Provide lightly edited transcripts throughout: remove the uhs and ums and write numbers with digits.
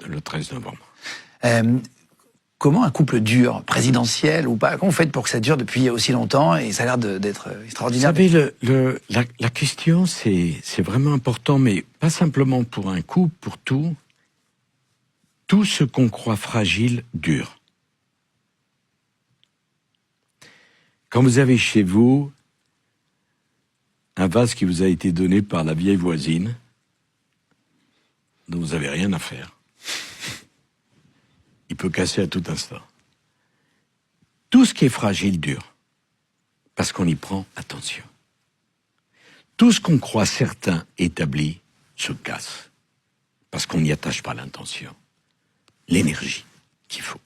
le 13 novembre. Comment un couple dure, présidentiel ou pas? Comment vous faites pour que ça dure depuis aussi longtemps et ça a l'air d'être extraordinaire? Vous savez, la question, c'est vraiment important, mais pas simplement pour un couple, pour tout. Tout ce qu'on croit fragile dure. Quand vous avez chez vous un vase qui vous a été donné par la vieille voisine, dont vous n'avez rien à faire, il peut casser à tout instant. Tout ce qui est fragile dure, parce qu'on y prend attention. Tout ce qu'on croit certain, établi, se casse, parce qu'on n'y attache pas l'intention, l'énergie qu'il faut.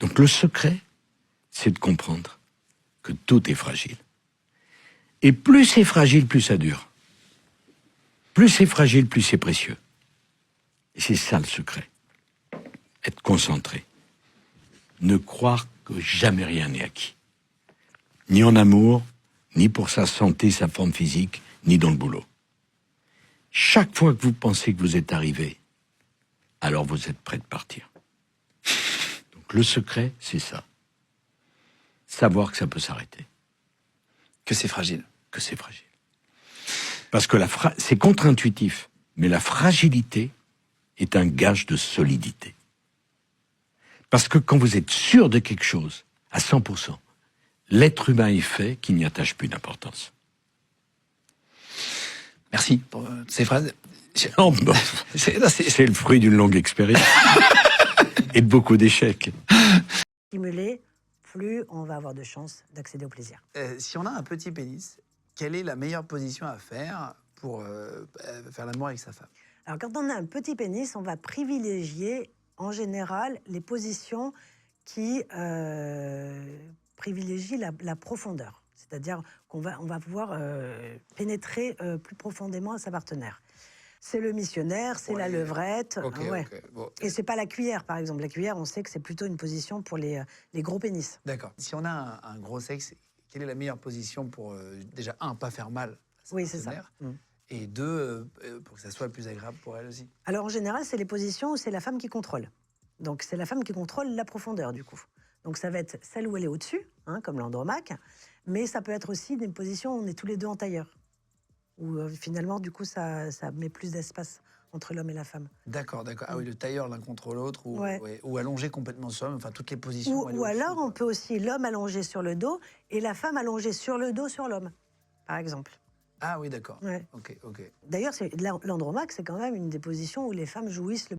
Donc le secret, c'est de comprendre que tout est fragile. Et plus c'est fragile, plus ça dure. Plus c'est fragile, plus c'est précieux. Et c'est ça le secret. Être concentré. Ne croire que jamais rien n'est acquis. Ni en amour, ni pour sa santé, sa forme physique, ni dans le boulot. Chaque fois que vous pensez que vous êtes arrivé, alors vous êtes prêt de partir. Donc le secret, c'est ça. Savoir que ça peut s'arrêter. Que c'est fragile. Que c'est fragile. Parce que c'est contre-intuitif, mais la fragilité est un gage de solidité. Parce que quand vous êtes sûr de quelque chose, à 100%, l'être humain est fait qu'il n'y attache plus d'importance. Merci pour ces phrases. Non, bon, c'est le fruit d'une longue expérience et de beaucoup d'échecs. Stimuler, plus on va avoir de chances d'accéder au plaisir. Si on a un petit pénis, quelle est la meilleure position à faire pour faire l'amour avec sa femme? Alors, quand on a un petit pénis, on va privilégier, en général, les positions qui privilégient la profondeur. C'est-à-dire qu'on va pouvoir pénétrer plus profondément sa partenaire. C'est le missionnaire, c'est la levrette. Okay. Bon. Et c'est pas la cuillère, par exemple. La cuillère, on sait que c'est plutôt une position pour les gros pénis. D'accord. Si on a un gros sexe, quelle est la meilleure position pour, déjà, un, pas faire mal à sa partenaire, et deux, pour que ça soit le plus agréable pour elle aussi? Alors, en général, c'est les positions où c'est la femme qui contrôle. Donc, c'est la femme qui contrôle la profondeur, du coup. Donc, ça va être celle où elle est au-dessus, hein, comme l'andromaque, mais ça peut être aussi des positions où on est tous les deux en tailleur, où finalement, du coup, ça met plus d'espace entre l'homme et la femme. D'accord. Ah oui, le tailleur l'un contre l'autre, ou allongé complètement sur l'homme, enfin toutes les positions. Ou alors, on peut aussi l'homme allongé sur le dos et la femme allongée sur le dos sur l'homme, par exemple. Ah oui, d'accord. Ouais. Ok. D'ailleurs, l'andromaque, c'est quand même une des positions où les femmes jouissent le